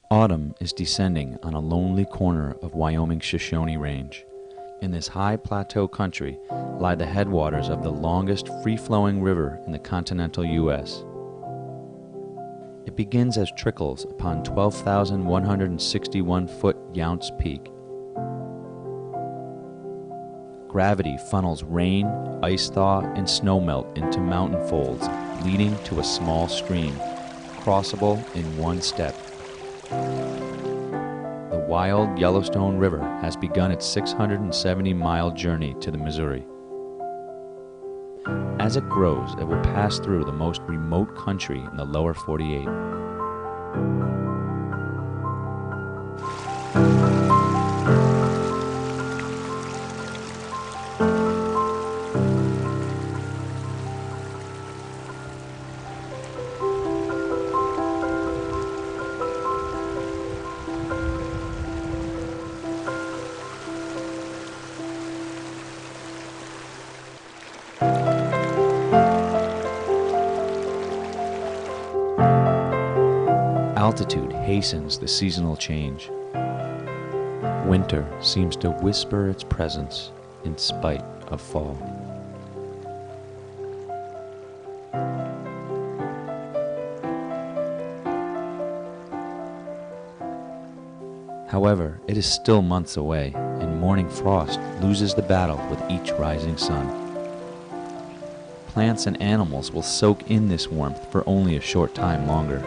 Autumn is descending on a lonely corner of Wyoming's Shoshone Range. In this high plateau country lie the headwaters of the longest free-flowing river in the continental U.S. It begins as trickles upon 12,161-foot Yount's Peak. Gravity funnels rain, ice thaw, and snowmelt into mountain folds, leading to a small stream, crossable in one step. The wild Yellowstone River has begun its 670-mile journey to the Missouri. As it grows, it will pass through the most remote country in the lower 48. Altitude hastens the seasonal change. Winter seems to whisper its presence in spite of fall. However, it is still months away, and morning frost loses the battle with each rising sun. Plants and animals will soak in this warmth for only a short time longer.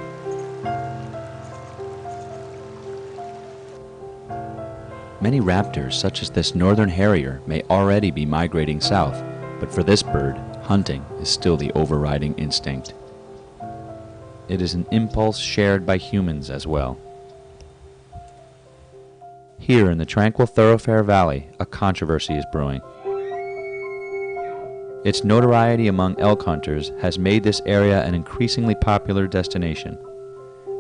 Many raptors, such as this northern harrier, may already be migrating south, but for this bird, hunting is still the overriding instinct. It is an impulse shared by humans as well. Here in the tranquil Thoroughfare Valley, a controversy is brewing. Its notoriety among elk hunters has made this area an increasingly popular destination.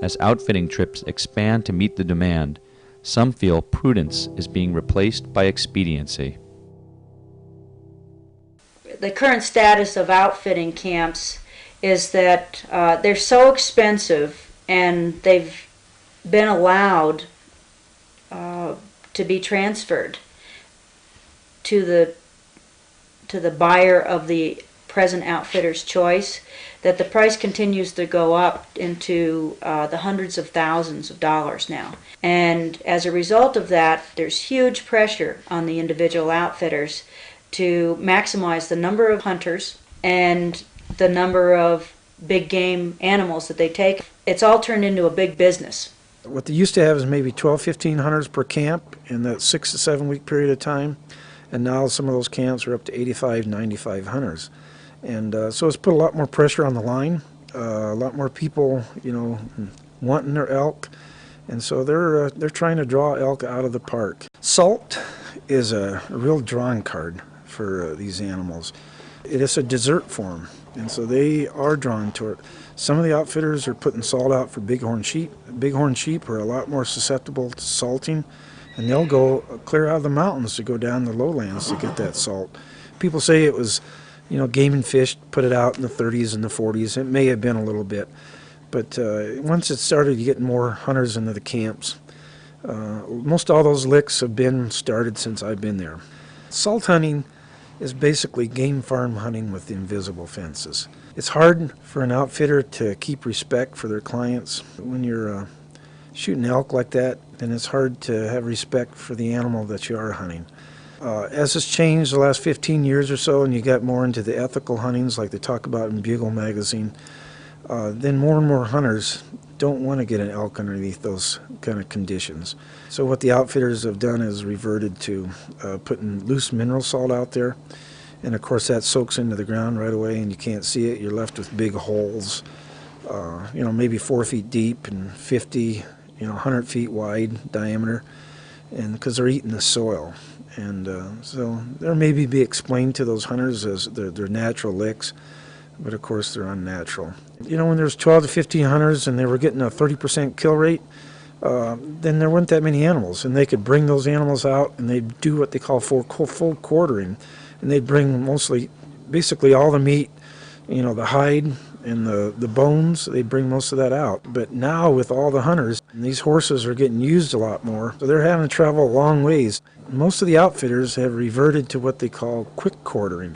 As outfitting trips expand to meet the demand, some feel prudence is being replaced by expediency. The current status of outfitting camps is that they're so expensive, and they've been allowed to be transferred to the buyer of the present outfitter's choice, that the price continues to go up into the hundreds of thousands of dollars now. And as a result of that, there's huge pressure on the individual outfitters to maximize the number of hunters and the number of big game animals that they take. It's all turned into a big business. What they used to have is maybe 12, 15 hunters per camp in that 6 to 7 week period of time. And now some of those camps are up to 85, 95 hunters. And so it's put a lot more pressure on the line, a lot more people, wanting their elk. And so they're trying to draw elk out of the park. Salt is a real drawing card for these animals. It is a dessert for them, and so they are drawn to it. Some of the outfitters are putting salt out for bighorn sheep. Bighorn sheep are a lot more susceptible to salting, and they'll go clear out of the mountains to go down the lowlands to get that salt. People say it was, game and fish put it out in the 30s and the 40s. It may have been a little bit. But once it started getting more hunters into the camps, most all those licks have been started since I've been there. Salt hunting is basically game farm hunting with invisible fences. It's hard for an outfitter to keep respect for their clients. When you're shooting elk like that, then it's hard to have respect for the animal that you are hunting. As it's changed the last 15 years or so, and you got more into the ethical huntings like they talk about in Bugle magazine, then more and more hunters don't want to get an elk underneath those kind of conditions. So what the outfitters have done is reverted to putting loose mineral salt out there, And of course that soaks into the ground right away and you can't see it. You're left with big holes, maybe 4 feet deep and 50, 100 feet wide diameter, and because they're eating the soil. And so they're maybe be explained to those hunters as their natural licks, but of course they're unnatural. When there's 12 to 15 hunters and they were getting a 30% kill rate, then there weren't that many animals, and they could bring those animals out and they'd do what they call full quartering, and they'd bring basically all the meat, the hide and the bones, they'd bring most of that out. But now with all the hunters, these horses are getting used a lot more, so they're having to travel a long ways. Most of the outfitters have reverted to what they call quick quartering.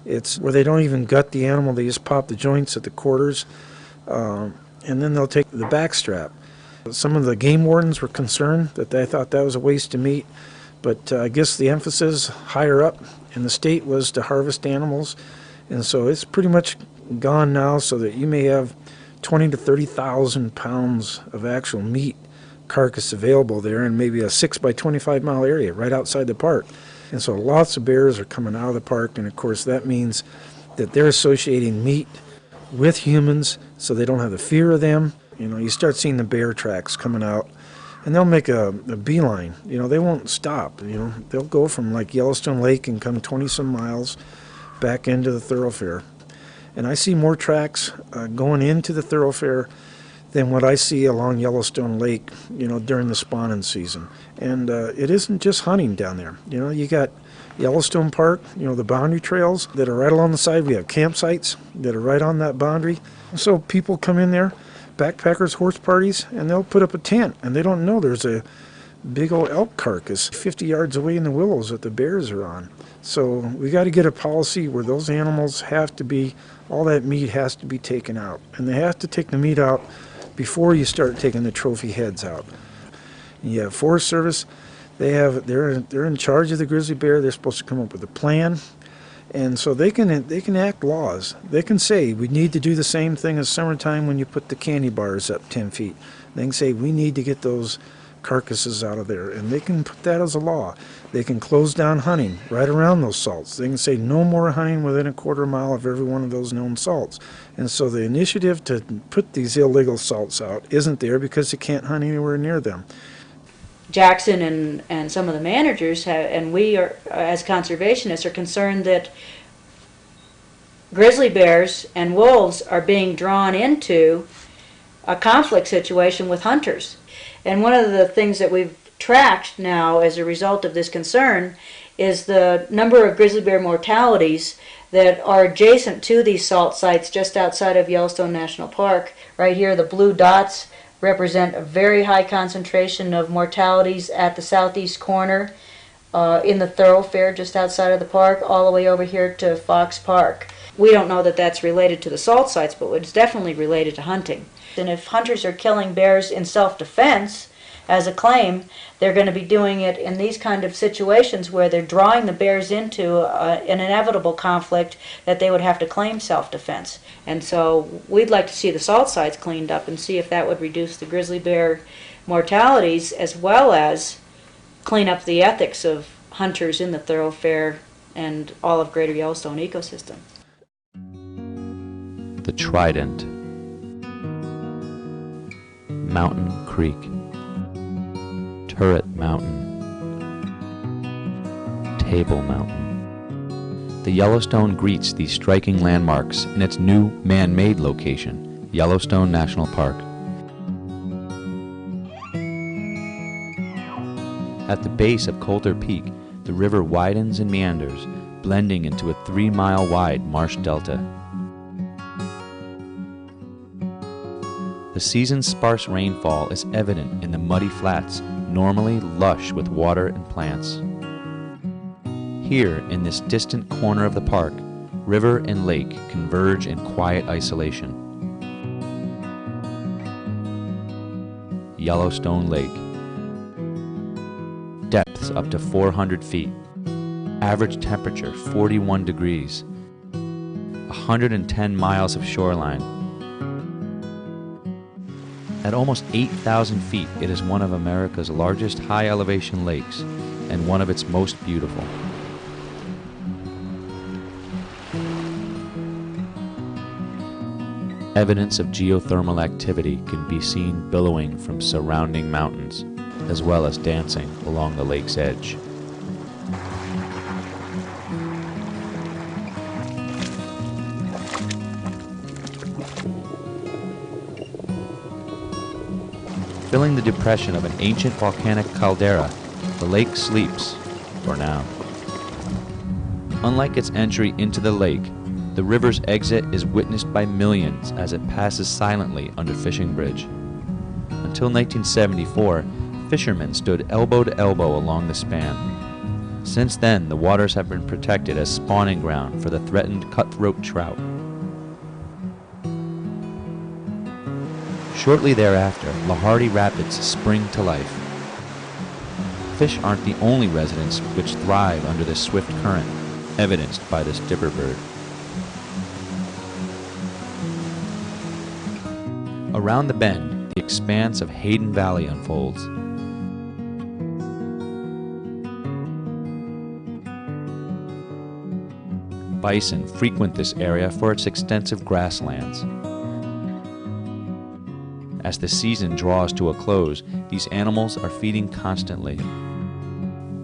It's where they don't even gut the animal, they just pop the joints at the quarters, and then they'll take the back strap. Some of the game wardens were concerned that they thought that was a waste of meat, but I guess the emphasis higher up in the state was to harvest animals, and so it's pretty much gone now, so that you may have 20 to 30,000 pounds of actual meat carcass available there in maybe a 6 by 25 mile area right outside the park. And so lots of bears are coming out of the park, and of course that means that they're associating meat with humans, so they don't have the fear of them. You start seeing the bear tracks coming out, and they'll make a beeline. They won't stop. They'll go from like Yellowstone Lake and come 20 some miles back into the thoroughfare. And I see more tracks going into the thoroughfare than what I see along Yellowstone Lake, during the spawning season. And it isn't just hunting down there. You got Yellowstone Park, the boundary trails that are right along the side. We have campsites that are right on that boundary. So people come in there, backpackers, horse parties, and they'll put up a tent, and they don't know there's a big old elk carcass 50 yards away in the willows that the bears are on. So we got to get a policy where those animals have to be, all that meat has to be taken out. And they have to take the meat out before you start taking the trophy heads out. You have Forest Service, they're in charge of the grizzly bear. They're supposed to come up with a plan. And so they can act laws. They can say, we need to do the same thing as summertime when you put the candy bars up 10 feet. They can say, we need to get those carcasses out of there, and they can put that as a law. They can close down hunting right around those salts. They can say no more hunting within a quarter mile of every one of those known salts. And so the initiative to put these illegal salts out isn't there because you can't hunt anywhere near them. Jackson and some of the managers and we are, as conservationists, are concerned that grizzly bears and wolves are being drawn into a conflict situation with hunters. And one of the things that we've tracked now as a result of this concern is the number of grizzly bear mortalities that are adjacent to these salt sites just outside of Yellowstone National Park. Right here, the blue dots represent a very high concentration of mortalities at the southeast corner in the thoroughfare just outside of the park, all the way over here to Fox Park. We don't know that that's related to the salt sites, but it's definitely related to hunting. And if hunters are killing bears in self-defense as a claim, they're going to be doing it in these kind of situations where they're drawing the bears into an inevitable conflict that they would have to claim self-defense. And so we'd like to see the salt sites cleaned up and see if that would reduce the grizzly bear mortalities, as well as clean up the ethics of hunters in the thoroughfare and all of greater Yellowstone ecosystem. The Trident, Mountain Creek, Turret Mountain, Table Mountain. The Yellowstone greets these striking landmarks in its new man-made location, Yellowstone National Park. At the base of Coulter Peak, the river widens and meanders, blending into a 3-mile wide marsh delta. The season's sparse rainfall is evident in the muddy flats, normally lush with water and plants. Here, in this distant corner of the park, river and lake converge in quiet isolation. Yellowstone Lake. Depths up to 400 feet. Average temperature 41 degrees. 110 miles of shoreline. At almost 8,000 feet, it is one of America's largest high-elevation lakes and one of its most beautiful. Evidence of geothermal activity can be seen billowing from surrounding mountains, as well as dancing along the lake's edge. Filling the depression of an ancient volcanic caldera, the lake sleeps, for now. Unlike its entry into the lake, the river's exit is witnessed by millions as it passes silently under Fishing Bridge. Until 1974, fishermen stood elbow to elbow along the span. Since then, the waters have been protected as spawning ground for the threatened cutthroat trout. Shortly thereafter, Lahardy Rapids spring to life. Fish aren't the only residents which thrive under this swift current, evidenced by this dipper bird. Around the bend, the expanse of Hayden Valley unfolds. Bison frequent this area for its extensive grasslands. As the season draws to a close, these animals are feeding constantly.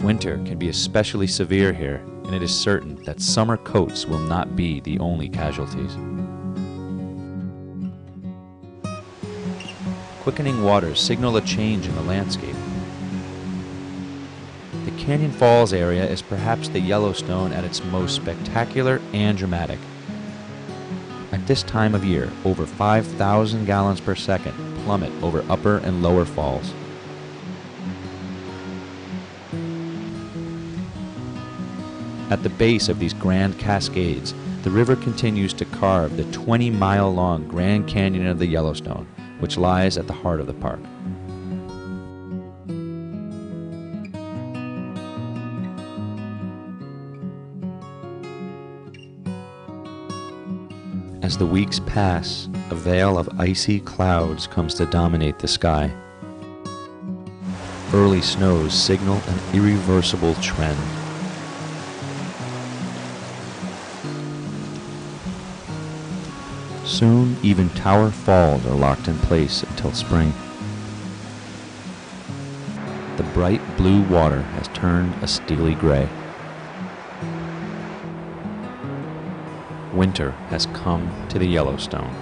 Winter can be especially severe here, and it is certain that summer coats will not be the only casualties. Quickening waters signal a change in the landscape. The Canyon Falls area is perhaps the Yellowstone at its most spectacular and dramatic. At this time of year, over 5,000 gallons per second plummet over upper and lower falls. At the base of these grand cascades, the river continues to carve the 20-mile-long Grand Canyon of the Yellowstone, which lies at the heart of the park. As the weeks pass, a veil of icy clouds comes to dominate the sky. Early snows signal an irreversible trend. Soon, even Tower Falls are locked in place until spring. The bright blue water has turned a steely gray. Winter has come to the Yellowstone.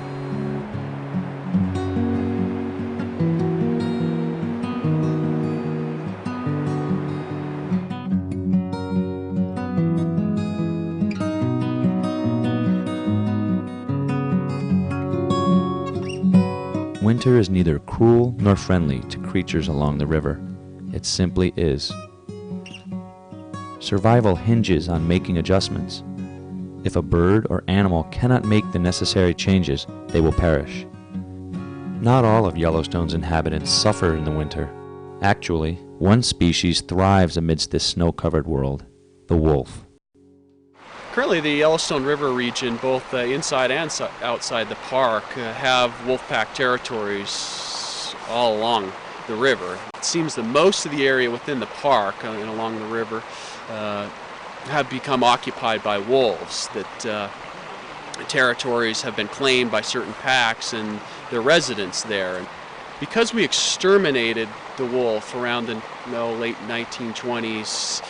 Winter is neither cruel nor friendly to creatures along the river. It simply is. Survival hinges on making adjustments. If a bird or animal cannot make the necessary changes, they will perish. Not all of Yellowstone's inhabitants suffer in the winter. Actually, one species thrives amidst this snow-covered world, the wolf. Currently, the Yellowstone River region, both inside and outside the park, have wolf-pack territories all along the river. It seems that most of the area within the park and along the river have become occupied by wolves, that territories have been claimed by certain packs and their residents there. And because we exterminated the wolf around the late 1920s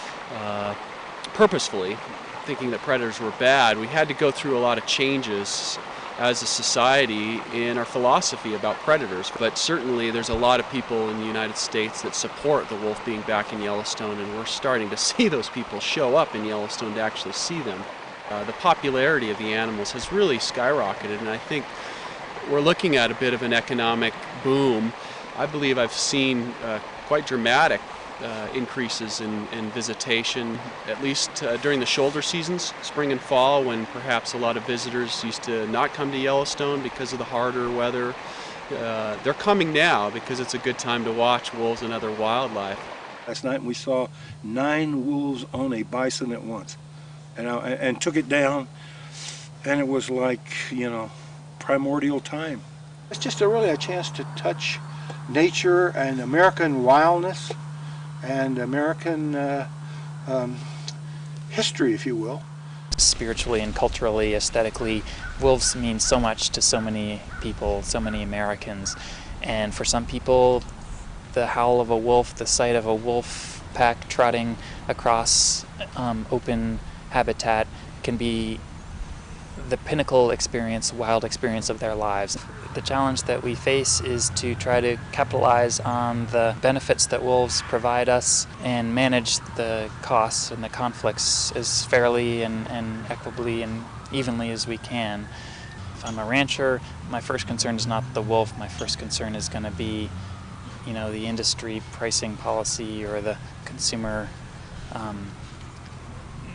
purposefully, thinking that predators were bad, we had to go through a lot of changes as a society in our philosophy about predators. But certainly there's a lot of people in the United States that support the wolf being back in Yellowstone, and we're starting to see those people show up in Yellowstone to actually see them. The popularity of the animals has really skyrocketed, and I think we're looking at a bit of an economic boom. I believe I've seen quite dramatic increases in visitation, at least during the shoulder seasons, spring and fall, when perhaps a lot of visitors used to not come to Yellowstone because of the harder weather. They're coming now because it's a good time to watch wolves and other wildlife. Last night we saw 9 wolves on a bison at once, and took it down, and it was like, primordial time. It's just really a chance to touch nature and American wildness and American history, if you will. Spiritually and culturally, aesthetically, wolves mean so much to so many people, so many Americans. And for some people, the howl of a wolf, the sight of a wolf pack trotting across open habitat can be the pinnacle experience, wild experience of their lives. The challenge that we face is to try to capitalize on the benefits that wolves provide us and manage the costs and the conflicts as fairly and equitably and evenly as we can. If I'm a rancher, my first concern is not the wolf. My first concern is going to be, the industry pricing policy or the consumer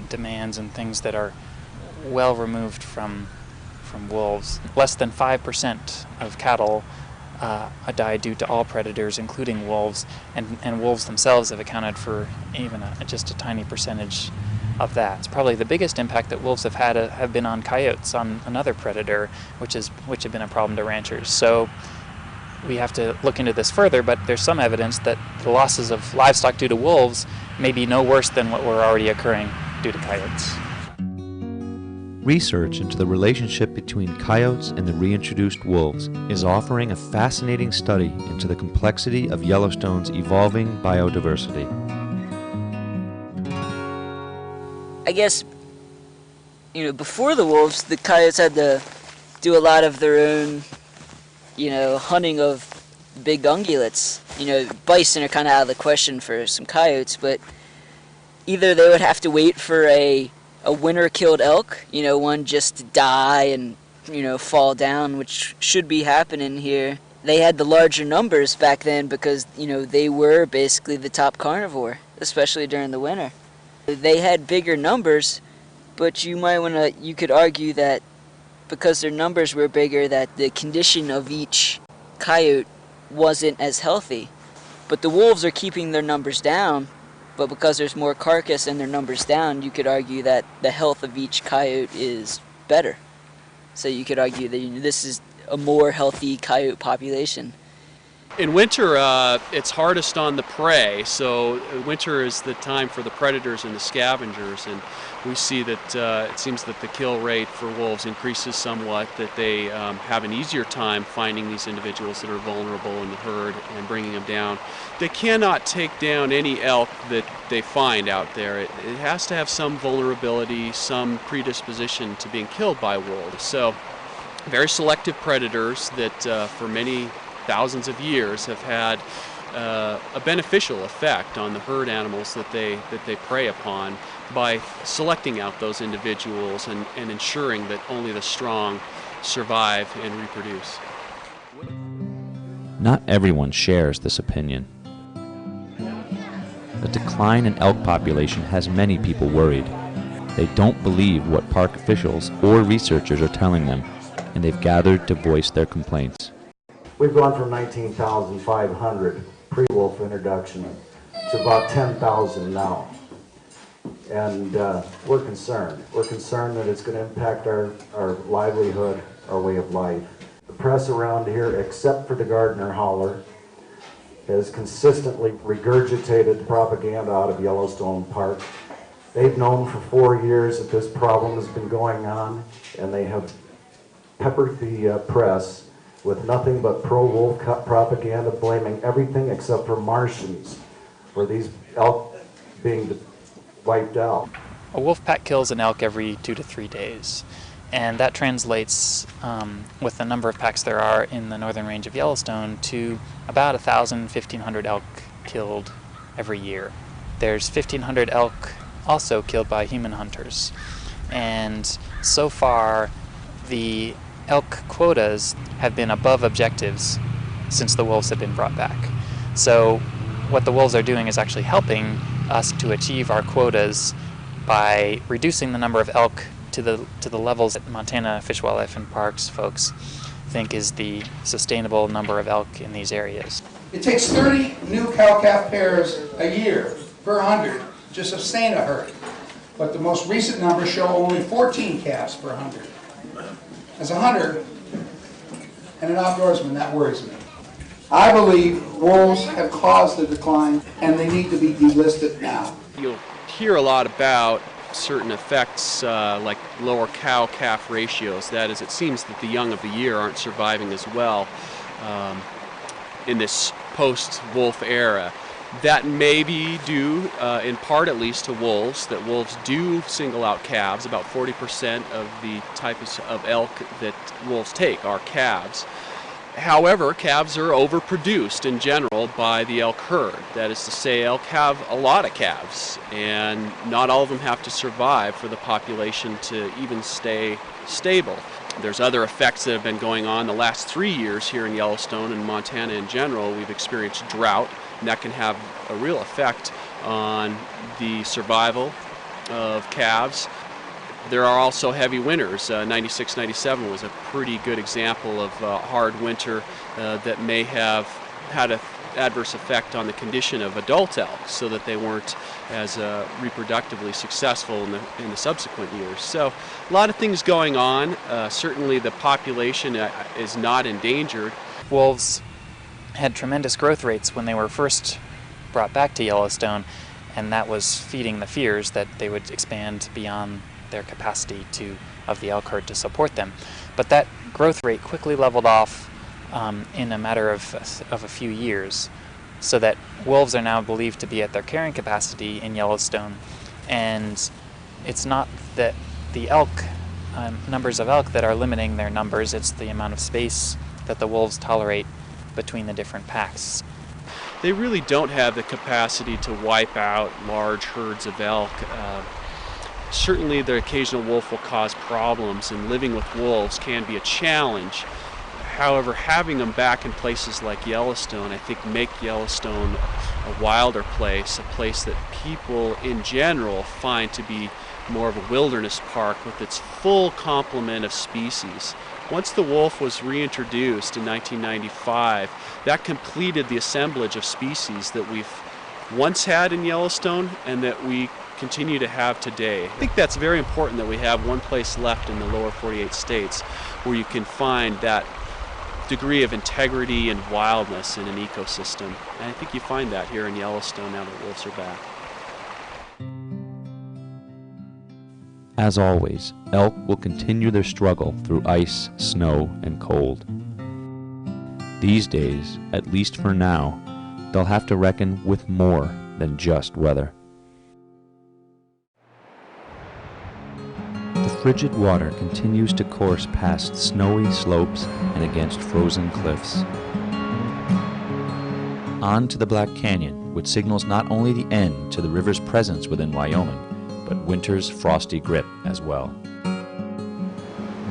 demands and things that are well removed from wolves. Less than 5% of cattle die due to all predators, including wolves, and wolves themselves have accounted for even just a tiny percentage of that. It's probably the biggest impact that wolves have had have been on coyotes, on another predator, which have been a problem to ranchers. So we have to look into this further, but there's some evidence that the losses of livestock due to wolves may be no worse than what were already occurring due to coyotes. Research into the relationship between coyotes and the reintroduced wolves is offering a fascinating study into the complexity of Yellowstone's evolving biodiversity. I guess, before the wolves, the coyotes had to do a lot of their own, hunting of big ungulates. Bison are kind of out of the question for some coyotes, but either they would have to wait for a winter-killed elk, one just to die and, fall down, which should be happening here. They had the larger numbers back then because, they were basically the top carnivore, especially during the winter. They had bigger numbers, but you could argue that because their numbers were bigger, that the condition of each coyote wasn't as healthy. But the wolves are keeping their numbers down, but because there's more carcass and their numbers down, you could argue that the health of each coyote is better. So you could argue that this is a more healthy coyote population. In winter, it's hardest on the prey, so winter is the time for the predators and the scavengers, and we see that it seems that the kill rate for wolves increases somewhat, that they have an easier time finding these individuals that are vulnerable in the herd and bringing them down. They cannot take down any elk that they find out there. It has to have some vulnerability, some predisposition to being killed by wolves. So very selective predators that for many thousands of years have had a beneficial effect on the herd animals that they prey upon by selecting out those individuals and ensuring that only the strong survive and reproduce. Not everyone shares this opinion. The decline in elk population has many people worried. They don't believe what park officials or researchers are telling them, and they've gathered to voice their complaints. We've gone from 19,500 pre-wolf introduction to about 10,000 now. And we're concerned. We're concerned that it's going to impact our livelihood, our way of life. The press around here, except for the Gardner Hauler, has consistently regurgitated propaganda out of Yellowstone Park. They've known for 4 years that this problem has been going on, and they have peppered the press with nothing but pro-wolf propaganda, blaming everything except for Martians for these elk being wiped out. A wolf pack kills an elk every 2 to 3 days, and that translates, with the number of packs there are in the northern range of Yellowstone, to about 1,000, 1,500 elk killed every year. There's 1,500 elk also killed by human hunters, and so far the elk quotas have been above objectives since the wolves have been brought back. So what the wolves are doing is actually helping us to achieve our quotas by reducing the number of elk to the levels that Montana Fish, Wildlife, and Parks folks think is the sustainable number of elk in these areas. It takes 30 new cow-calf pairs a year per 100 to sustain a herd, but the most recent numbers show only 14 calves per 100. As a hunter and an outdoorsman, that worries me. I believe wolves have caused the decline and they need to be delisted now. You'll hear a lot about certain effects like lower cow-calf ratios. That is, it seems that the young of the year aren't surviving as well in this post-wolf era. That may be due, in part at least, to wolves, that wolves do single out calves. About 40% of the types of elk that wolves take are calves. However, calves are overproduced in general by the elk herd. That is to say, elk have a lot of calves, and not all of them have to survive for the population to even stay stable. There's other effects that have been going on. The last 3 years here in Yellowstone and Montana in general, we've experienced drought, and that can have a real effect on the survival of calves. There are also heavy winters. 96, 97 was a pretty good example of a hard winter that may have had an adverse effect on the condition of adult elk, so that they weren't as reproductively successful in the subsequent years. So a lot of things going on. Certainly the population is not endangered. Wolves had tremendous growth rates when they were first brought back to Yellowstone, and that was feeding the fears that they would expand beyond their capacity of the elk herd to support them. But that growth rate quickly leveled off in a matter of a few years, so that wolves are now believed to be at their carrying capacity in Yellowstone. And it's not that the elk, numbers of elk that are limiting their numbers, it's the amount of space that the wolves tolerate between the different packs. They really don't have the capacity to wipe out large herds of elk. Certainly the occasional wolf will cause problems, and living with wolves can be a challenge. However, having them back in places like Yellowstone, I think, make Yellowstone a wilder place, a place that people in general find to be more of a wilderness park with its full complement of species. Once the wolf was reintroduced in 1995, that completed the assemblage of species that we've once had in Yellowstone and that we continue to have today. I think that's very important, that we have one place left in the lower 48 states where you can find that degree of integrity and wildness in an ecosystem. And I think you find that here in Yellowstone now that wolves are back. As always, elk will continue their struggle through ice, snow, and cold. These days, at least for now, they'll have to reckon with more than just weather. The frigid water continues to course past snowy slopes and against frozen cliffs. On to the Black Canyon, which signals not only the end to the river's presence within Wyoming, but winter's frosty grip as well.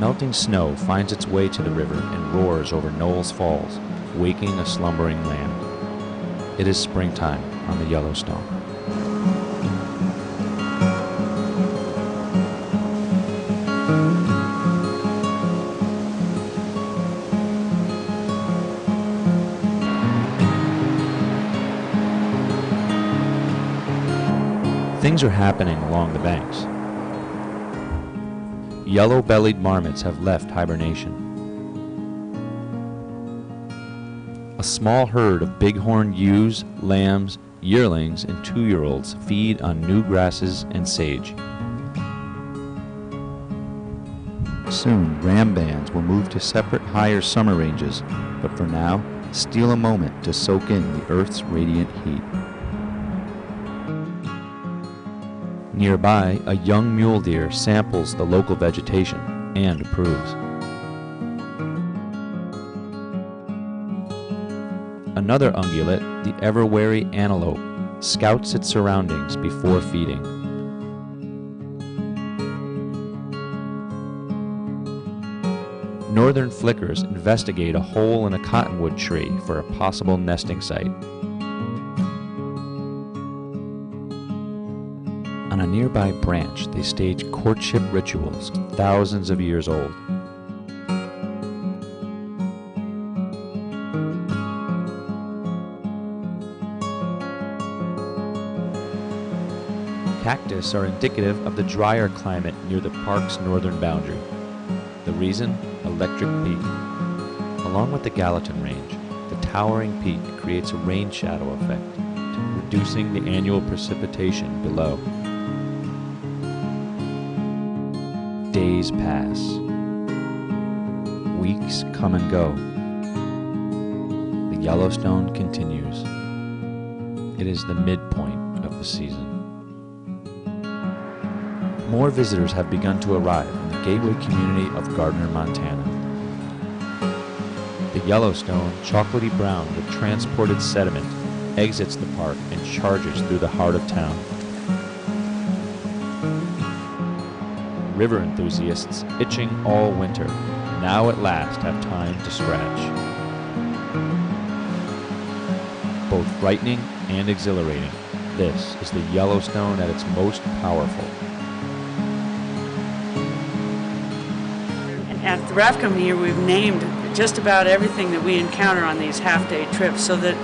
Melting snow finds its way to the river and roars over Knowles Falls, waking a slumbering land. It is springtime on the Yellowstone. Things are happening along the banks. Yellow-bellied marmots have left hibernation. A small herd of bighorn ewes, lambs, yearlings, and 2-year-olds feed on new grasses and sage. Soon, ram bands will move to separate higher summer ranges, but for now, steal a moment to soak in the Earth's radiant heat. Nearby, a young mule deer samples the local vegetation and approves. Another ungulate, the ever-wary antelope, scouts its surroundings before feeding. Northern flickers investigate a hole in a cottonwood tree for a possible nesting site. On a nearby branch, they stage courtship rituals thousands of years old. Cactus are indicative of the drier climate near the park's northern boundary. The reason? Electric Peak. Along with the Gallatin Range, the towering peak creates a rain shadow effect, reducing the annual precipitation below. Days pass. Weeks come and go. The Yellowstone continues. It is the midpoint of the season. More visitors have begun to arrive in the gateway community of Gardner, Montana. The Yellowstone, chocolatey brown with transported sediment, exits the park and charges through the heart of town. River enthusiasts, itching all winter, now at last have time to scratch. Both frightening and exhilarating, this is the Yellowstone at its most powerful. At the raft company here, we've named just about everything that we encounter on these half-day trips, so that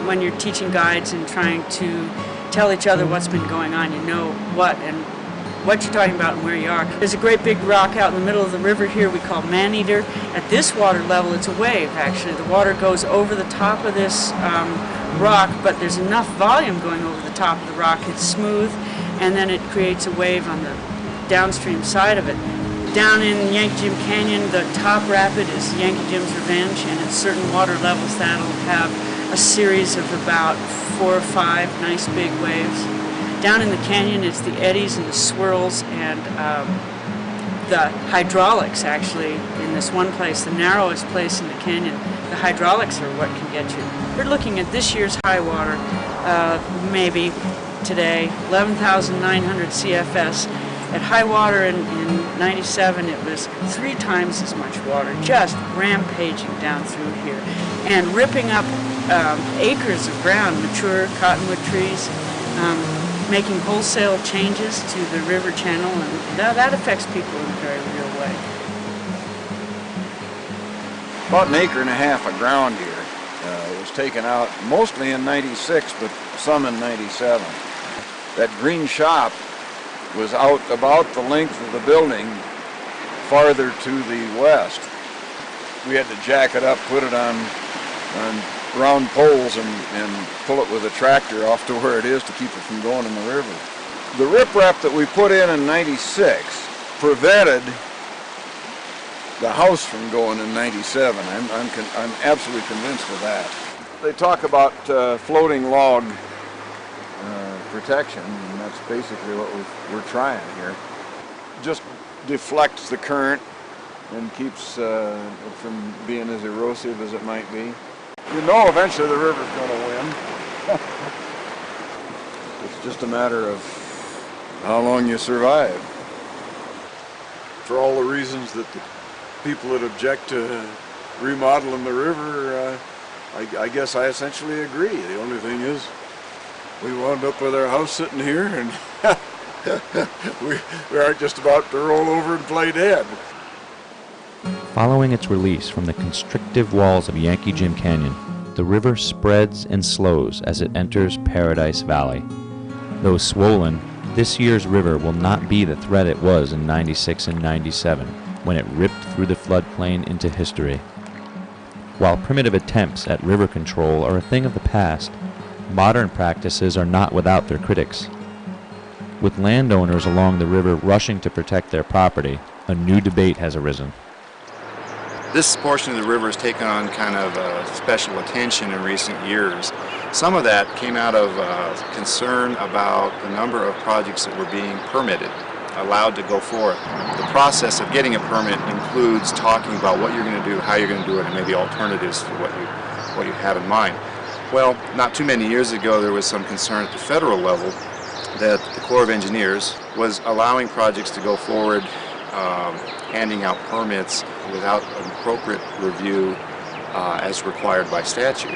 when you're teaching guides and trying to tell each other what's been going on, you know what you're talking about and where you are. There's a great big rock out in the middle of the river here we call Man-Eater. At this water level, it's a wave, actually. The water goes over the top of this rock, but there's enough volume going over the top of the rock. It's smooth, and then it creates a wave on the downstream side of it. Down in Yankee Jim Canyon, the top rapid is Yankee Jim's Revenge, and at certain water levels that'll have a series of about 4 or 5 nice big waves. Down in the canyon, it's the eddies and the swirls and the hydraulics, actually. In this one place, the narrowest place in the canyon, the hydraulics are what can get you. We're looking at this year's high water, maybe today, 11,900 CFS. At high water in 97, it was 3 times as much water, just rampaging down through here and ripping up acres of ground, mature cottonwood trees, making wholesale changes to the river channel, and that affects people in a very real way. About 1.5 acres of ground here. It was taken out mostly in 96, but some in 97. That green shop was out about the length of the building farther to the west. We had to jack it up, put it on round poles and pull it with a tractor off to where it is to keep it from going in the river. The riprap that we put in 96 prevented the house from going in 97. I'm absolutely convinced of that. They talk about floating log protection, and that's basically what we're trying here. Just deflects the current and keeps it from being as erosive as it might be. You know eventually the river's going to win. It's just a matter of how long you survive. For all the reasons that the people that object to remodeling the river, I guess I essentially agree. The only thing is, we wound up with our house sitting here, and we aren't just about to roll over and play dead. Following its release from the constrictive walls of Yankee Jim Canyon, the river spreads and slows as it enters Paradise Valley. Though swollen, this year's river will not be the threat it was in 96 and 97, when it ripped through the floodplain into history. While primitive attempts at river control are a thing of the past, modern practices are not without their critics. With landowners along the river rushing to protect their property, a new debate has arisen. This portion of the river has taken on kind of special attention in recent years. Some of that came out of concern about the number of projects that were being permitted, allowed to go forward. The process of getting a permit includes talking about what you're going to do, how you're going to do it, and maybe alternatives to what you have in mind. Well, not too many years ago, there was some concern at the federal level that the Corps of Engineers was allowing projects to go forward, handing out permits without an appropriate review as required by statute.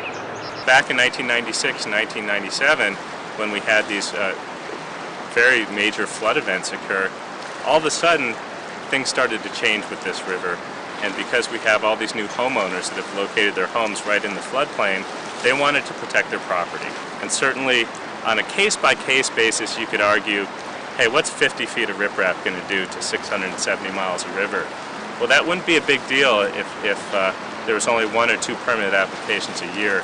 Back in 1996 and 1997, when we had these very major flood events occur, all of a sudden things started to change with this river. And because we have all these new homeowners that have located their homes right in the floodplain, they wanted to protect their property. And certainly on a case-by-case basis, you could argue, hey, what's 50 feet of riprap going to do to 670 miles of river? Well, that wouldn't be a big deal if there was only 1 or 2 permanent applications a year.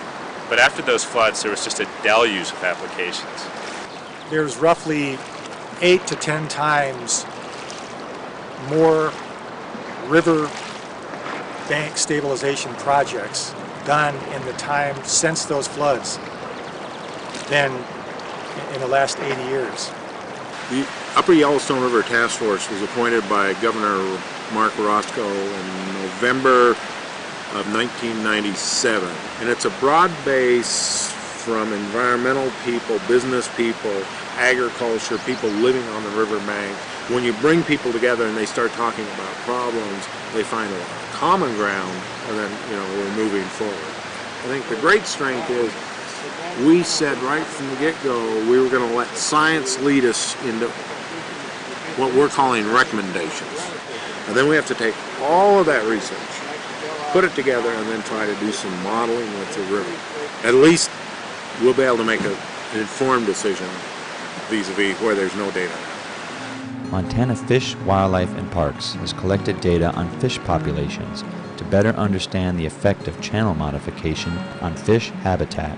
But after those floods, there was just a deluge of applications. There's roughly 8 to 10 times more river bank stabilization projects done in the time since those floods than in the last 80 years. The Upper Yellowstone River Task Force was appointed by Governor Mark Roscoe in November of 1997, and it's a broad base from environmental people, business people, agriculture, people living on the riverbank. When you bring people together and they start talking about problems, they find a lot of common ground, and then we're moving forward. I think the great strength is we said right from the get-go we were going to let science lead us into what we're calling recommendations. And then we have to take all of that research, put it together, and then try to do some modeling with the river. At least we'll be able to make an informed decision vis-a-vis where there's no data. Montana Fish, Wildlife and Parks has collected data on fish populations to better understand the effect of channel modification on fish habitat.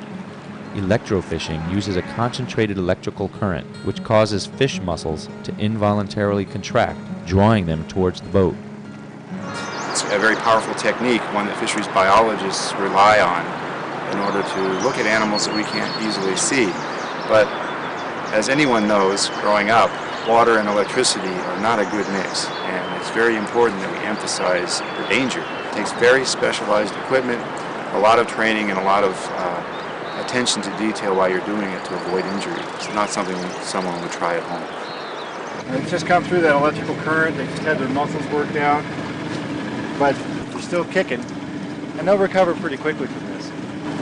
Electrofishing uses a concentrated electrical current which causes fish muscles to involuntarily contract, drawing them towards the boat. It's a very powerful technique, one that fisheries biologists rely on in order to look at animals that we can't easily see. But as anyone knows, growing up, water and electricity are not a good mix, and it's very important that we emphasize the danger. It takes very specialized equipment, a lot of training, and a lot of attention to detail while you're doing it to avoid injury. It's not something someone would try at home. They've just come through that electrical current, they just had their muscles worked out, but they're still kicking, and they'll recover pretty quickly from this.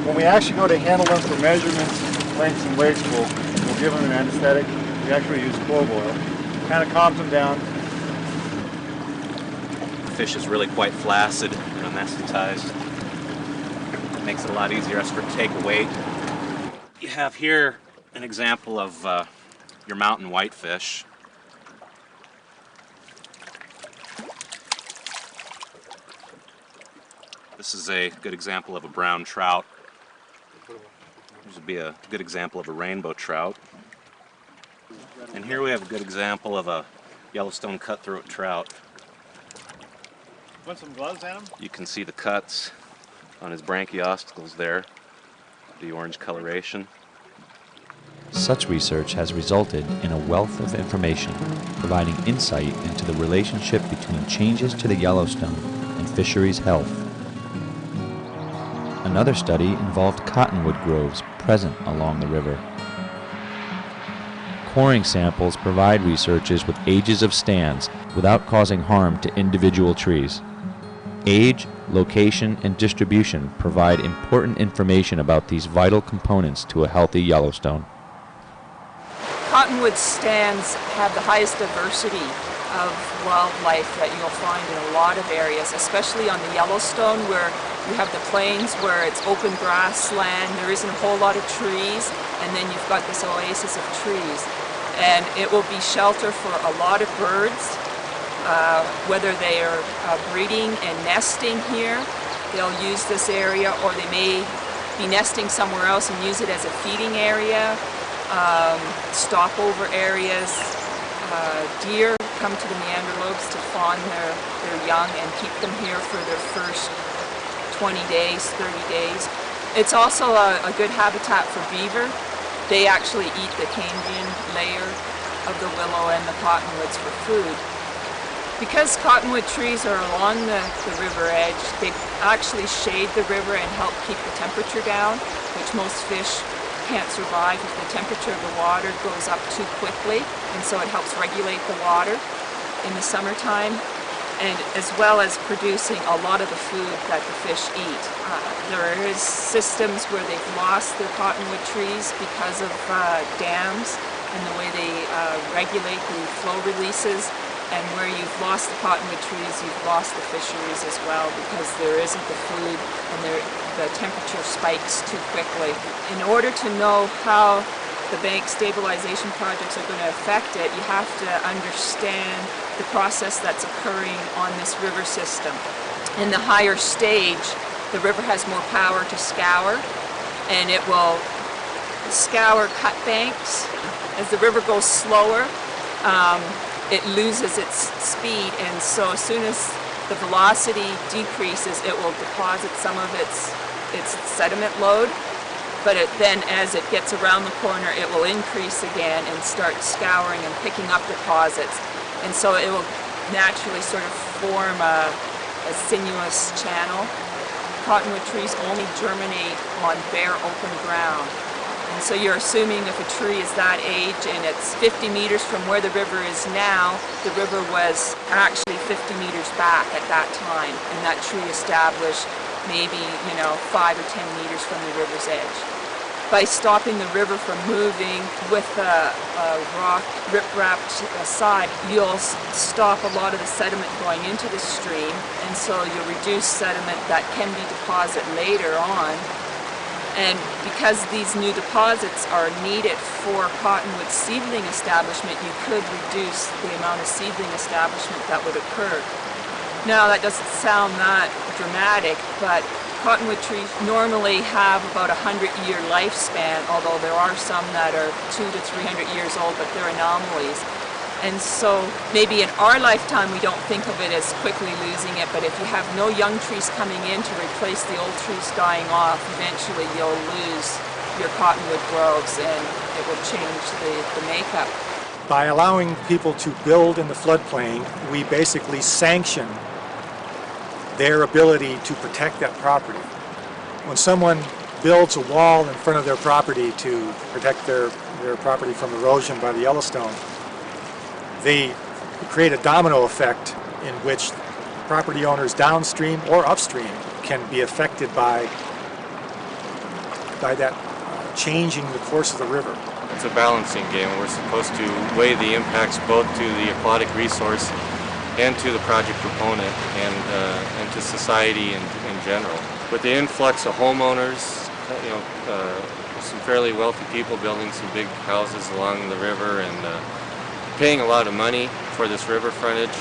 When we actually go to handle them for measurements, lengths and weights, we'll give them an anesthetic. We actually use clove oil. Kind of calms them down. The fish is really quite flaccid and anesthetized. It makes it a lot easier for it to take a weight. You have here an example of your mountain whitefish. This is a good example of a brown trout. This would be a good example of a rainbow trout. And here we have a good example of a Yellowstone cutthroat trout. Want some gloves, Adam? You can see the cuts on his branchiosticles there, the orange coloration. Such research has resulted in a wealth of information, providing insight into the relationship between changes to the Yellowstone and fisheries health. Another study involved cottonwood groves present along the river. Coring samples provide researchers with ages of stands without causing harm to individual trees. Age, location, and distribution provide important information about these vital components to a healthy Yellowstone. Cottonwood stands have the highest diversity of wildlife that you'll find in a lot of areas, especially on the Yellowstone, where you have the plains where it's open grassland, there isn't a whole lot of trees, and then you've got this oasis of trees. And it will be shelter for a lot of birds, whether they are breeding and nesting here. They'll use this area, or they may be nesting somewhere else and use it as a feeding area, stopover areas. Deer come to the meanderlobes to fawn their young and keep them here for their first 20 days, 30 days. It's also a good habitat for beaver. They actually eat the Cambrian layer of the willow and the cottonwoods for food. Because cottonwood trees are along the river edge, they actually shade the river and help keep the temperature down, which most fish can't survive if the temperature of the water goes up too quickly, and so it helps regulate the water in the summertime, and as well as producing a lot of the food that the fish eat. There is systems where they've lost their cottonwood trees because of dams and the way they regulate the flow releases, and where you've lost the cottonwood trees, you've lost the fisheries as well, because there isn't the food and the temperature spikes too quickly. In order to know how the bank stabilization projects are going to affect it, you have to understand the process that's occurring on this river system. In the higher stage, the river has more power to scour, and it will scour cut banks. As the river goes slower, it loses its speed, and so as soon as the velocity decreases, it will deposit some of its sediment load, but then as it gets around the corner, it will increase again and start scouring and picking up deposits, and so it will naturally sort of form a sinuous channel. Cottonwood trees only germinate on bare open ground. And so you're assuming if a tree is that age and it's 50 meters from where the river is now, the river was actually 50 meters back at that time, and that tree established maybe, 5 or 10 meters from the river's edge. By stopping the river from moving with a rock rip-rapped side, you'll stop a lot of the sediment going into the stream, and so you'll reduce sediment that can be deposited later on. And because these new deposits are needed for cottonwood seedling establishment, you could reduce the amount of seedling establishment that would occur. Now, that doesn't sound that dramatic, but cottonwood trees normally have about a 100-year lifespan, although there are some that are 200 to 300 years old, but they're anomalies. And so maybe in our lifetime we don't think of it as quickly losing it, but if you have no young trees coming in to replace the old trees dying off, eventually you'll lose your cottonwood groves and it will change the makeup. By allowing people to build in the floodplain, we basically sanction their ability to protect that property. When someone builds a wall in front of their property to protect their property from erosion by the Yellowstone, they create a domino effect in which property owners downstream or upstream can be affected by that changing the course of the river. It's a balancing game. We're supposed to weigh the impacts both to the aquatic resource and to the project proponent and to society in general. With the influx of homeowners, some fairly wealthy people building some big houses along the river and paying a lot of money for this river frontage.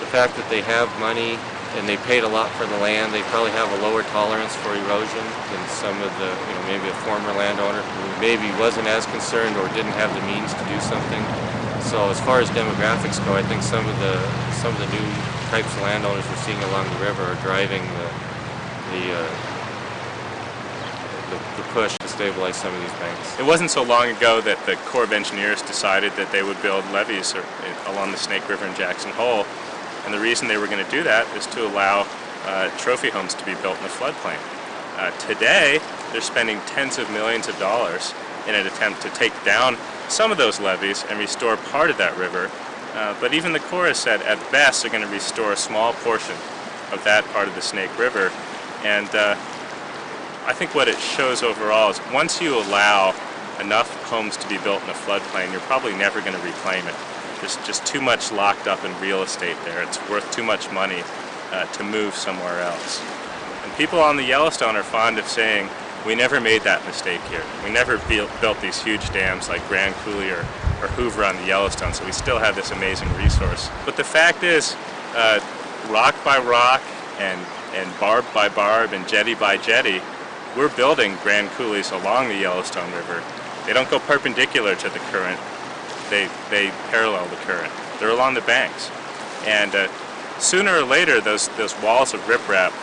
The fact that they have money and they paid a lot for the land, they probably have a lower tolerance for erosion than some of the, maybe a former landowner who maybe wasn't as concerned or didn't have the means to do something. So as far as demographics go, I think some of the new types of landowners we're seeing along the river are driving the push to stabilize some of these banks. It wasn't so long ago that the Corps of Engineers decided that they would build levees along the Snake River and Jackson Hole, and the reason they were going to do that is to allow trophy homes to be built in the floodplain. Today, they're spending tens of millions of dollars in an attempt to take down some of those levees and restore part of that river, but even the Corps has said at best they're going to restore a small portion of that part of the Snake River, and I think what it shows overall is once you allow enough homes to be built in a floodplain, you're probably never going to reclaim it. There's just too much locked up in real estate there. It's worth too much money to move somewhere else. And people on the Yellowstone are fond of saying, we never made that mistake here. We never built these huge dams like Grand Coulee or Hoover on the Yellowstone, so we still have this amazing resource. But the fact is, rock by rock and barb by barb and jetty by jetty, we're building Grand Coulees along the Yellowstone River. They don't go perpendicular to the current, they parallel the current. They're along the banks. And sooner or later, those walls of riprap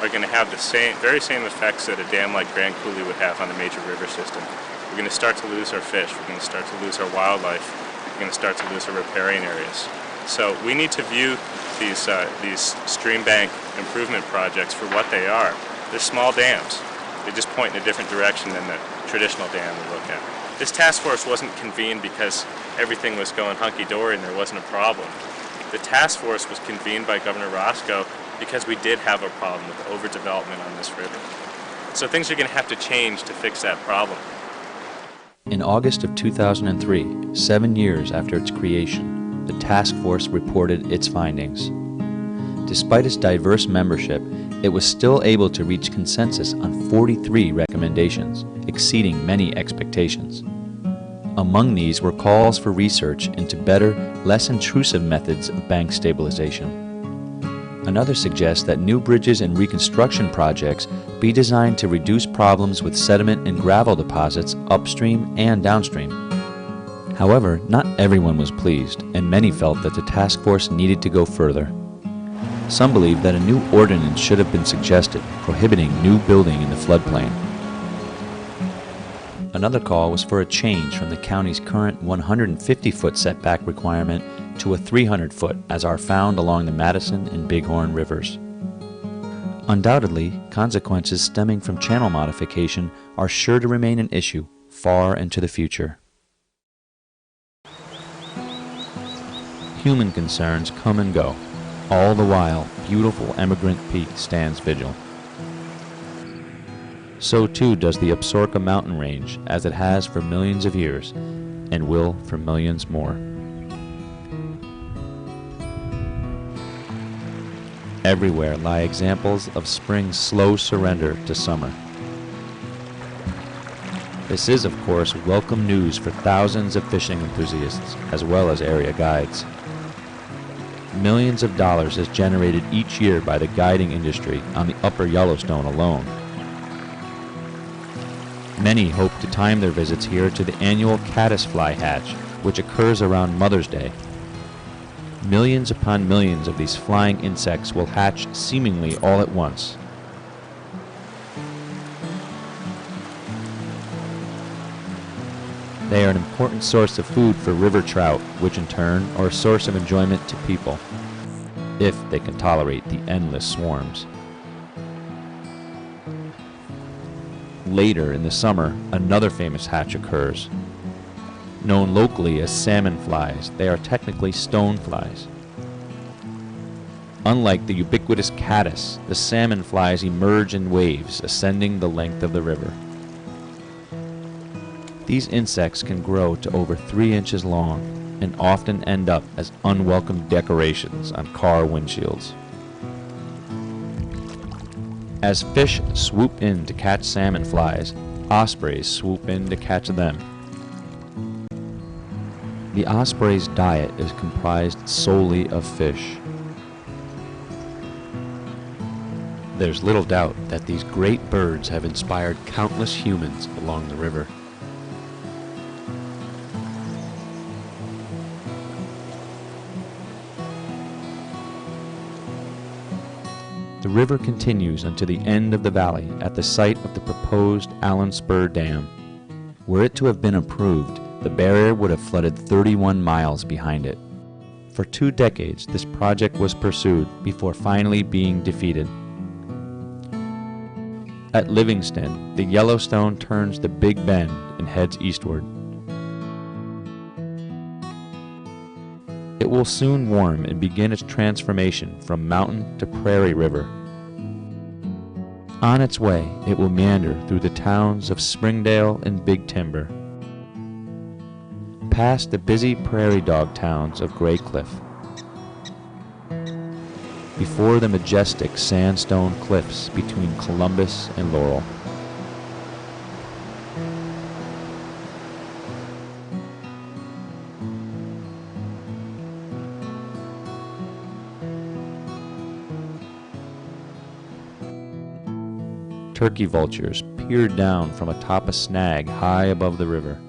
are going to have the very same effects that a dam like Grand Coulee would have on a major river system. We're going to start to lose our fish, we're going to start to lose our wildlife, we're going to start to lose our riparian areas. So we need to view these stream bank improvement projects for what they are. They're small dams. They just point in a different direction than the traditional dam we look at. This task force wasn't convened because everything was going hunky-dory and there wasn't a problem. The task force was convened by Governor Roscoe because we did have a problem with overdevelopment on this river. So things are going to have to change to fix that problem. In August of 2003, 7 years after its creation, the task force reported its findings. Despite its diverse membership, it was still able to reach consensus on 43 recommendations, exceeding many expectations. Among these were calls for research into better, less intrusive methods of bank stabilization. Another suggests that new bridges and reconstruction projects be designed to reduce problems with sediment and gravel deposits upstream and downstream. However, not everyone was pleased, and many felt that the task force needed to go further. Some believed that a new ordinance should have been suggested, prohibiting new building in the floodplain. Another call was for a change from the county's current 150-foot setback requirement to a 300-foot, as are found along the Madison and Bighorn rivers. Undoubtedly, consequences stemming from channel modification are sure to remain an issue far into the future. Human concerns come and go. All the while, beautiful Emigrant Peak stands vigil. So too does the Absaroka mountain range, as it has for millions of years, and will for millions more. Everywhere lie examples of spring's slow surrender to summer. This is, of course, welcome news for thousands of fishing enthusiasts, as well as area guides. Millions of dollars is generated each year by the guiding industry on the upper Yellowstone alone. Many hope to time their visits here to the annual caddisfly hatch, which occurs around Mother's Day. Millions upon millions of these flying insects will hatch seemingly all at once. They are an important source of food for river trout, which in turn are a source of enjoyment to people, if they can tolerate the endless swarms. Later in the summer, another famous hatch occurs. Known locally as salmon flies, they are technically stone flies. Unlike the ubiquitous caddis, the salmon flies emerge in waves, ascending the length of the river. These insects can grow to over 3 inches long and often end up as unwelcome decorations on car windshields. As fish swoop in to catch salmon flies, ospreys swoop in to catch them. The osprey's diet is comprised solely of fish. There's little doubt that these great birds have inspired countless humans along the river. The river continues unto the end of the valley at the site of the proposed Allen Spur Dam. Were it to have been approved, the barrier would have flooded 31 miles behind it. For 2 decades, this project was pursued before finally being defeated. At Livingston, the Yellowstone turns the Big Bend and heads eastward. It will soon warm and begin its transformation from mountain to prairie river. On its way, it will meander through the towns of Springdale and Big Timber, past the busy prairie dog towns of Gray Cliff, before the majestic sandstone cliffs between Columbus and Laurel. Turkey vultures peered down from atop a snag high above the river.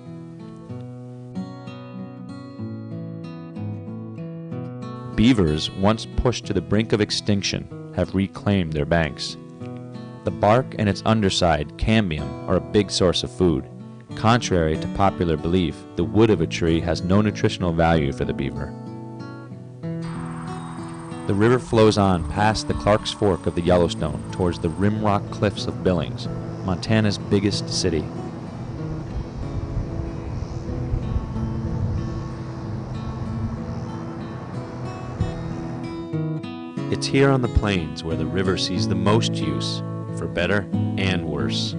Beavers, once pushed to the brink of extinction, have reclaimed their banks. The bark and its underside, cambium, are a big source of food. Contrary to popular belief, the wood of a tree has no nutritional value for the beaver. The river flows on past the Clark's Fork of the Yellowstone towards the Rimrock Cliffs of Billings, Montana's biggest city. It's here on the plains where the river sees the most use, for better and worse.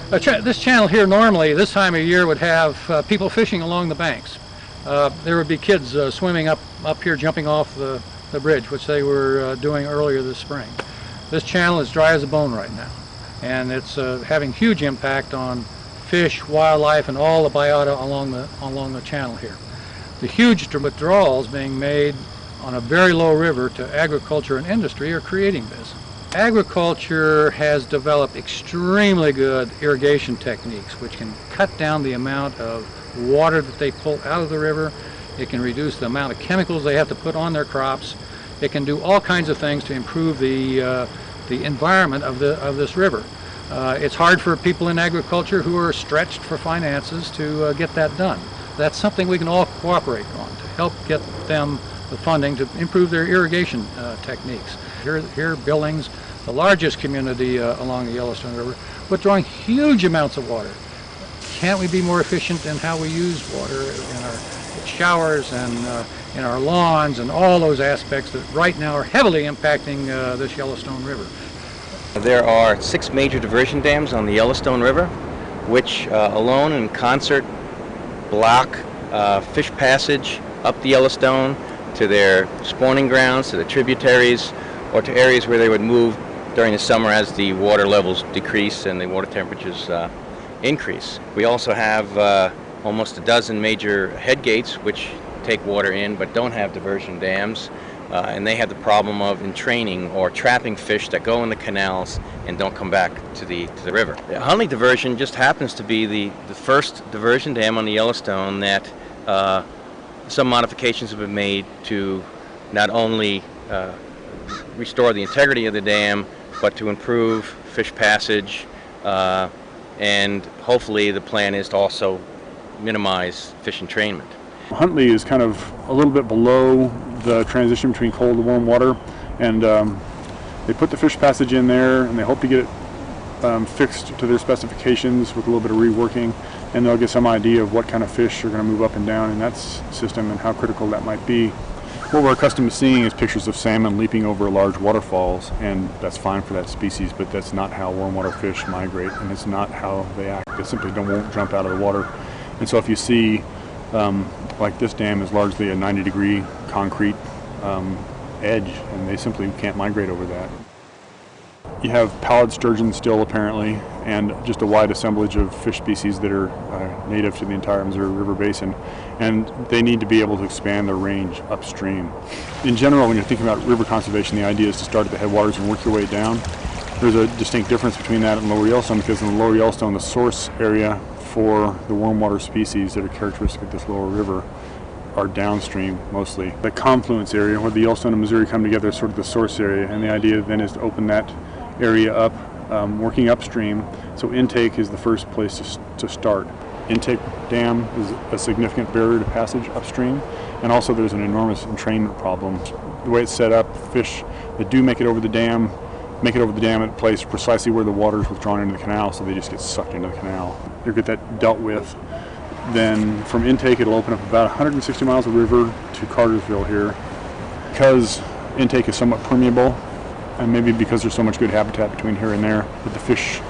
This channel here normally, this time of year, would have people fishing along the banks. There would be kids swimming up here, jumping off the bridge, which they were doing earlier this spring. This channel is dry as a bone right now, and it's having huge impact on fish, wildlife, and all the biota along the channel here. The huge withdrawals being made on a very low river to agriculture and industry are creating this. Agriculture has developed extremely good irrigation techniques which can cut down the amount of water that they pull out of the river. It can reduce the amount of chemicals they have to put on their crops. It can do all kinds of things to improve the environment of this river. It's hard for people in agriculture who are stretched for finances to get that done. That's something we can all cooperate on to help get them the funding to improve their irrigation techniques. Here Billings, the largest community along the Yellowstone River, withdrawing huge amounts of water. Can't we be more efficient in how we use water in our showers and in our lawns and all those aspects that right now are heavily impacting this Yellowstone River? There are 6 major diversion dams on the Yellowstone River, which alone in concert block fish passage up the Yellowstone to their spawning grounds, to the tributaries, or to areas where they would move during the summer as the water levels decrease and the water temperatures increase. We also have almost a dozen major head gates which take water in but don't have diversion dams, and they have the problem of entraining or trapping fish that go in the canals and don't come back to the river. The Huntley diversion just happens to be the first diversion dam on the Yellowstone that some modifications have been made to not only restore the integrity of the dam, but to improve fish passage, and hopefully the plan is to also minimize fish entrainment. Huntley is kind of a little bit below the transition between cold and warm water, and they put the fish passage in there and they hope to get it fixed to their specifications with a little bit of reworking, and they'll get some idea of what kind of fish are going to move up and down in that system and how critical that might be. What we're accustomed to seeing is pictures of salmon leaping over large waterfalls, and that's fine for that species, but that's not how warm water fish migrate, and it's not how they act. They simply won't jump out of the water. And so if you see, like this dam is largely a 90-degree concrete edge, and they simply can't migrate over that. You have pallid sturgeon still apparently, and just a wide assemblage of fish species that are native to the entire Missouri River Basin, and they need to be able to expand their range upstream. In general, when you're thinking about river conservation, the idea is to start at the headwaters and work your way down. There's a distinct difference between that and Lower Yellowstone, because in the Lower Yellowstone, the source area for the warm water species that are characteristic of this lower river are downstream mostly. The confluence area where the Yellowstone and Missouri come together is sort of the source area, and the idea then is to open that area up, working upstream, so intake is the first place to start. Intake dam is a significant barrier to passage upstream, and also there's an enormous entrainment problem. The way it's set up, fish that do make it over the dam at a place precisely where the water is withdrawn into the canal, so they just get sucked into the canal. They'll get that dealt with. Then from intake it'll open up about 160 miles of river to Cartersville here. Because intake is somewhat permeable, and maybe because there's so much good habitat between here and there, but the fish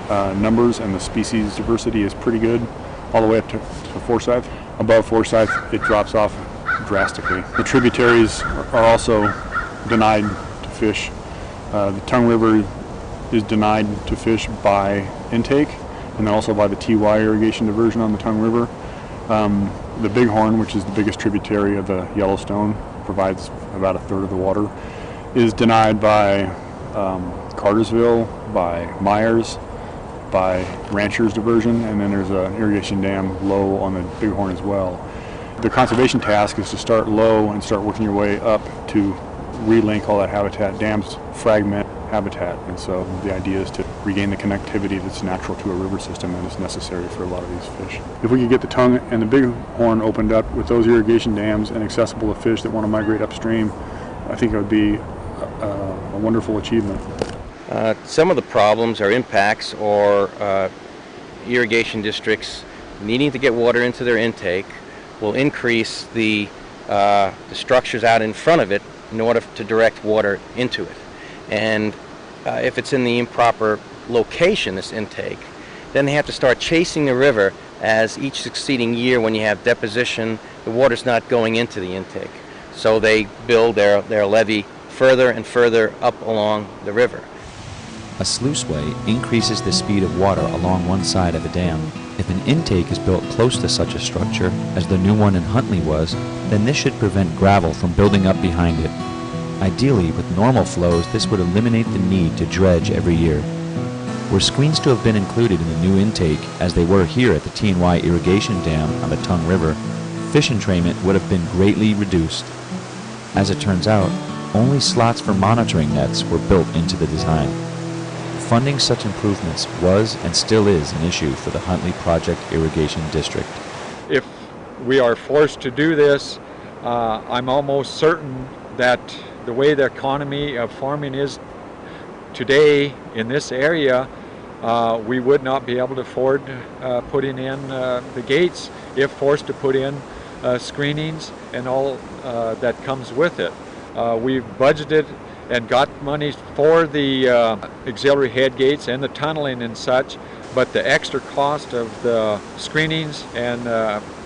numbers and the species diversity is pretty good all the way up to Forsyth. Above Forsyth it drops off drastically. The tributaries are also denied to fish. The Tongue River is denied to fish by intake, and then also by the TY irrigation diversion on the Tongue River. The Bighorn, which is the biggest tributary of the Yellowstone, provides about a third of the water, is denied by Cartersville, by Myers, by Ranchers diversion, and then there's an irrigation dam low on the Bighorn as well. The conservation task is to start low and start working your way up to relink all that habitat. Dams fragment habitat, and so the idea is to regain the connectivity that's natural to a river system and is necessary for a lot of these fish. If we could get the Tongue and the Bighorn opened up with those irrigation dams and accessible to fish that want to migrate upstream, I think it would be a wonderful achievement. Some of the problems are impacts or irrigation districts needing to get water into their intake will increase the structures out in front of it in order to direct water into it. And if it's in the improper location, this intake, then they have to start chasing the river as each succeeding year when you have deposition, the water's not going into the intake. So they build their levee further and further up along the river. A sluiceway increases the speed of water along one side of a dam. If an intake is built close to such a structure, as the new one in Huntley was, then this should prevent gravel from building up behind it. Ideally, with normal flows, this would eliminate the need to dredge every year. Were screens to have been included in the new intake, as they were here at the T&Y irrigation dam on the Tongue River, fish entrainment would have been greatly reduced. As it turns out, only slots for monitoring nets were built into the design. Funding such improvements was and still is an issue for the Huntley Project Irrigation District. If we are forced to do this, I'm almost certain that the way the economy of farming is today in this area, we would not be able to afford putting in the gates if forced to put in screenings and all that comes with it. We've budgeted and got money for the auxiliary head gates and the tunneling and such, but the extra cost of the screenings and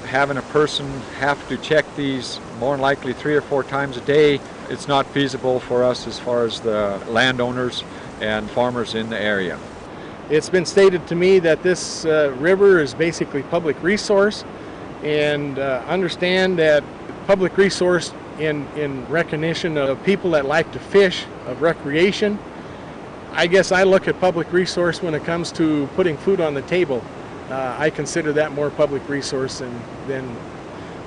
having a person have to check these more than likely 3 or 4 times a day, it's not feasible for us as far as the landowners and farmers in the area. It's been stated to me that this river is basically public resource, and understand that public resource in recognition of people that like to fish, of recreation. I guess I look at public resource when it comes to putting food on the table. I consider that more public resource than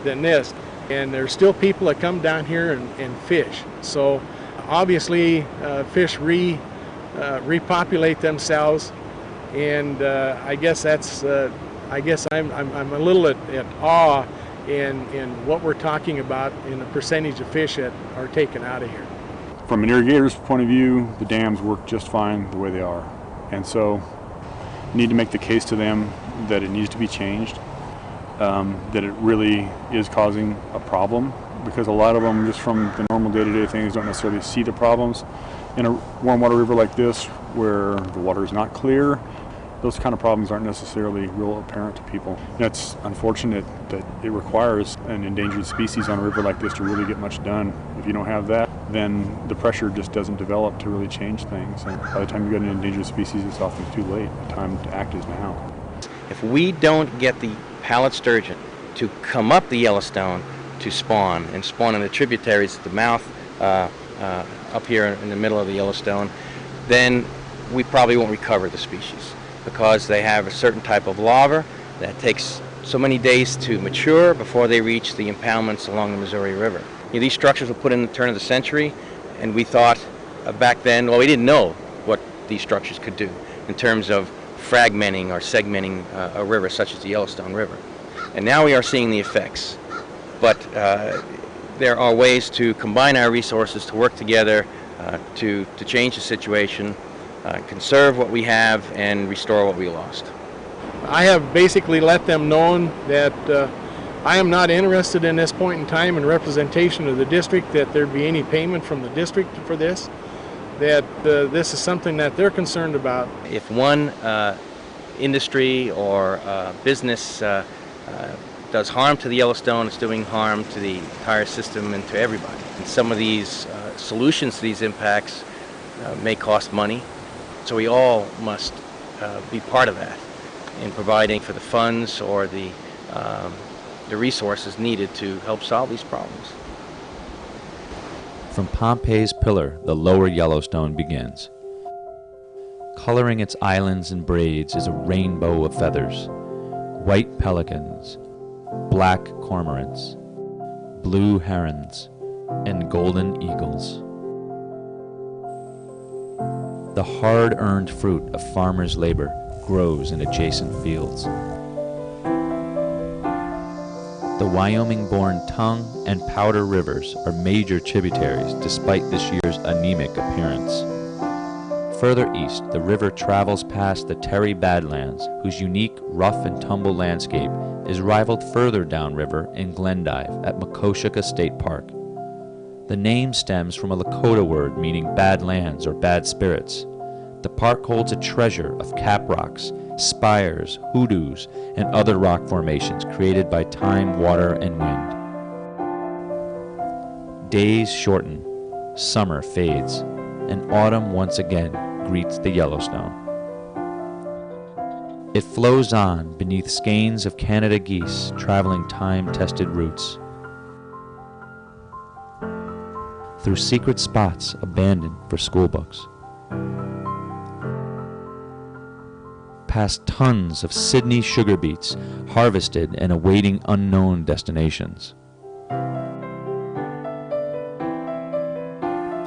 this. And there's still people that come down here and fish. So obviously fish repopulate themselves, and I guess that's I'm a little at awe in what we're talking about in the percentage of fish that are taken out of here. From an irrigator's point of view, the dams work just fine the way they are. And so you need to make the case to them that it needs to be changed, that it really is causing a problem, because a lot of them, just from the normal day-to-day things, don't necessarily see the problems. In a warm water river like this, where the water is not clear, those kind of problems aren't necessarily real apparent to people. And it's unfortunate that it requires an endangered species on a river like this to really get much done. If you don't have that, then the pressure just doesn't develop to really change things. And by the time you get an endangered species, it's often too late. The time to act is now. If we don't get the pallet sturgeon to come up the Yellowstone to spawn, and spawn in the tributaries at the mouth up here in the middle of the Yellowstone, then we probably won't recover the species, because they have a certain type of larva that takes so many days to mature before they reach the impoundments along the Missouri River. These structures were put in the turn of the century, and we thought back then, well, we didn't know what these structures could do in terms of fragmenting or segmenting a river such as the Yellowstone River. And now we are seeing the effects. But there are ways to combine our resources, to work together, to change the situation, conserve what we have, and restore what we lost. I have basically let them know that I am not interested in this point in time in representation of the district, that there be any payment from the district for this, that this is something that they're concerned about. If one industry or business does harm to the Yellowstone, it's doing harm to the entire system and to everybody. And some of these solutions to these impacts may cost money, so we all must be part of that in providing for the funds or the resources needed to help solve these problems. From Pompey's Pillar, the lower Yellowstone begins. Coloring its islands and braids is a rainbow of feathers: white pelicans, black cormorants, blue herons, and golden eagles. The hard-earned fruit of farmers' labor grows in adjacent fields. The Wyoming-born Tongue and Powder rivers are major tributaries despite this year's anemic appearance. Further east, the river travels past the Terry Badlands, whose unique rough-and-tumble landscape is rivaled further downriver in Glendive at Makoshika State Park. The name stems from a Lakota word meaning bad lands or bad spirits. The park holds a treasure of cap rocks, spires, hoodoos, and other rock formations created by time, water, and wind. Days shorten, summer fades, and autumn once again greets the Yellowstone. It flows on beneath skeins of Canada geese traveling time-tested routes. through secret spots abandoned for school books. Past tons of Sydney sugar beets harvested and awaiting unknown destinations.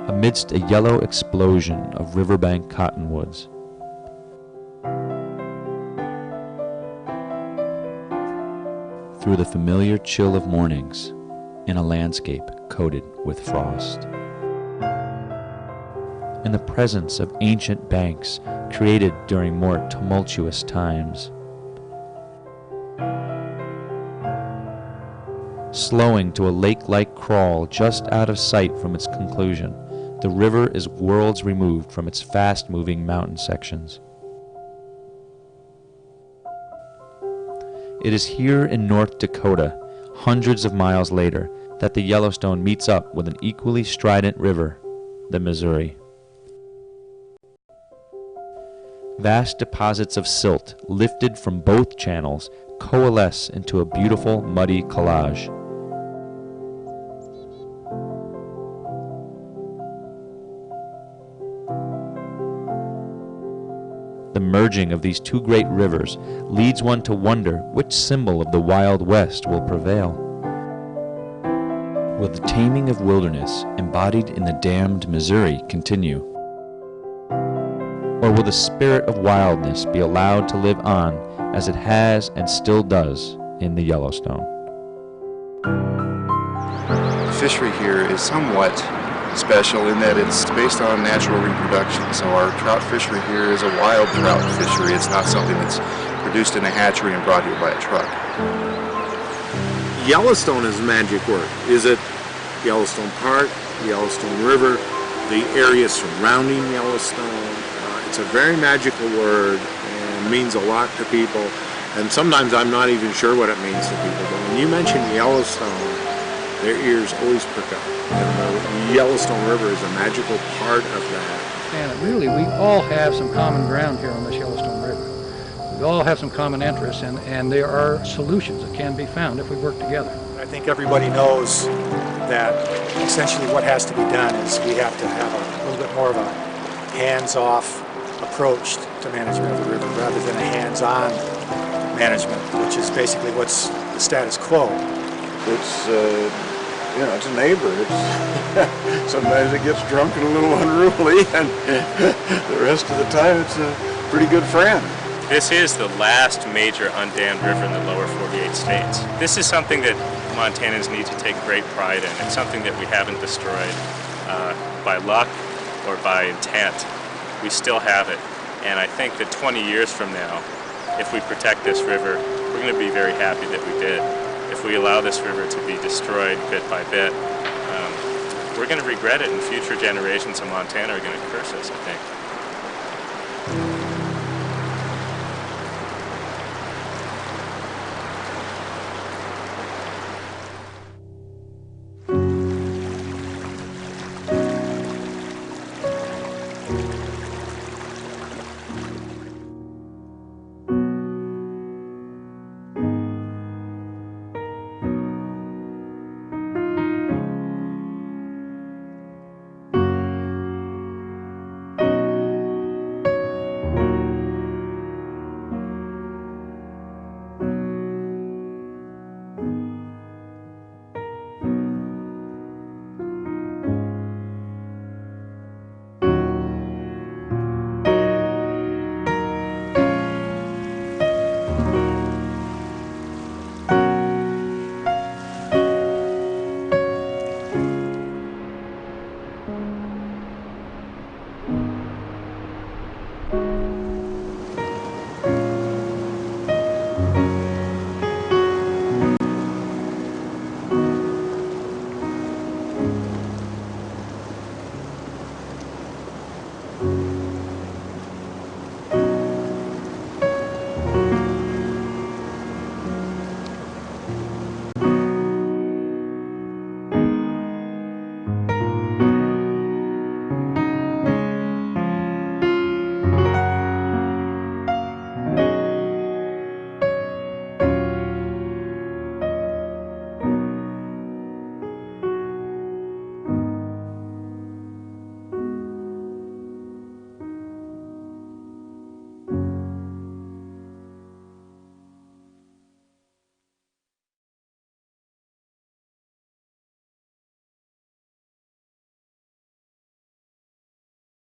Amidst a yellow explosion of riverbank cottonwoods. Through the familiar chill of mornings, in a landscape coated with frost. In the presence of ancient banks created during more tumultuous times. Slowing to a lake-like crawl just out of sight from its conclusion, the river is worlds removed from its fast-moving mountain sections. It is here in North Dakota, hundreds of miles later, that the Yellowstone meets up with an equally strident river, the Missouri. Vast deposits of silt lifted from both channels coalesce into a beautiful muddy collage. The merging of these two great rivers leads one to wonder which symbol of the Wild West will prevail. Will the taming of wilderness embodied in the dammed Missouri continue? Or will the spirit of wildness be allowed to live on as it has and still does in the Yellowstone? The fishery here is somewhat special in that it's based on natural reproduction. So our trout fishery here is a wild trout fishery. It's not something that's produced in a hatchery and brought here by a truck. Yellowstone is a magic word. Is it Yellowstone Park, Yellowstone River, the area surrounding Yellowstone? It's a very magical word and means a lot to people. And sometimes I'm not even sure what it means to people. But when you mention Yellowstone, their ears always prick up. And the Yellowstone River is a magical part of that. And really, we all have some common ground here on this Yellowstone River. We all have some common interests, and there are solutions that can be found if we work together. I think everybody knows that essentially what has to be done is we have to have a little bit more of a hands-off approach to management of the river rather than a hands-on management, which is basically what's the status quo. It's, you know, it's a neighbor. It's sometimes it gets drunk and a little unruly, and the rest of the time it's a pretty good friend. This is the last major undammed river in the lower 48 states. This is something that Montanans need to take great pride in. It's something that we haven't destroyed by luck or by intent. We still have it. And I think that 20 years from now, if we protect this river, we're going to be very happy that we did. If we allow this river to be destroyed bit by bit, we're going to regret it, and future generations of Montana are going to curse us, I think.